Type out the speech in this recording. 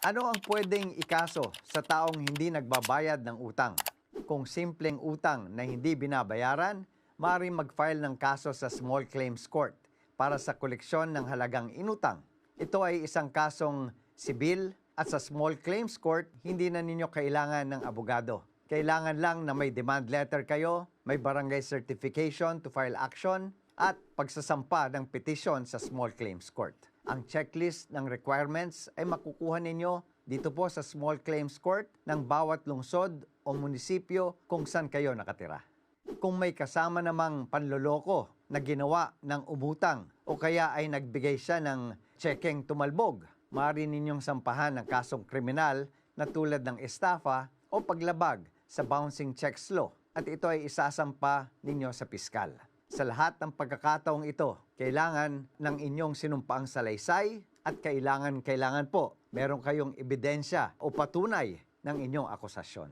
Ano ang pwedeng ikaso sa taong hindi nagbabayad ng utang? Kung simpleng utang na hindi binabayaran, maaaring mag-file ng kaso sa Small Claims Court para sa koleksyon ng halagang inutang. Ito ay isang kasong sibil at sa Small Claims Court, hindi na ninyo kailangan ng abogado. Kailangan lang na may demand letter kayo, may barangay certification to file action, at pagsasampa ng petisyon sa Small Claims Court. Ang checklist ng requirements ay makukuha ninyo dito po sa Small Claims Court ng bawat lungsod o munisipyo kung saan kayo nakatira. Kung may kasama namang panloloko na ginawa ng umutang o kaya ay nagbigay siya ng tsekeng tumalbog, maaari ninyong sampahan ng kasong kriminal na tulad ng estafa o paglabag sa bouncing checks law at ito ay isasampa ninyo sa piskal. Sa lahat ng pagkakataong ito, kailangan ng inyong sinumpaang salaysay at kailangan po meron kayong ebidensya o patunay ng inyong akusasyon.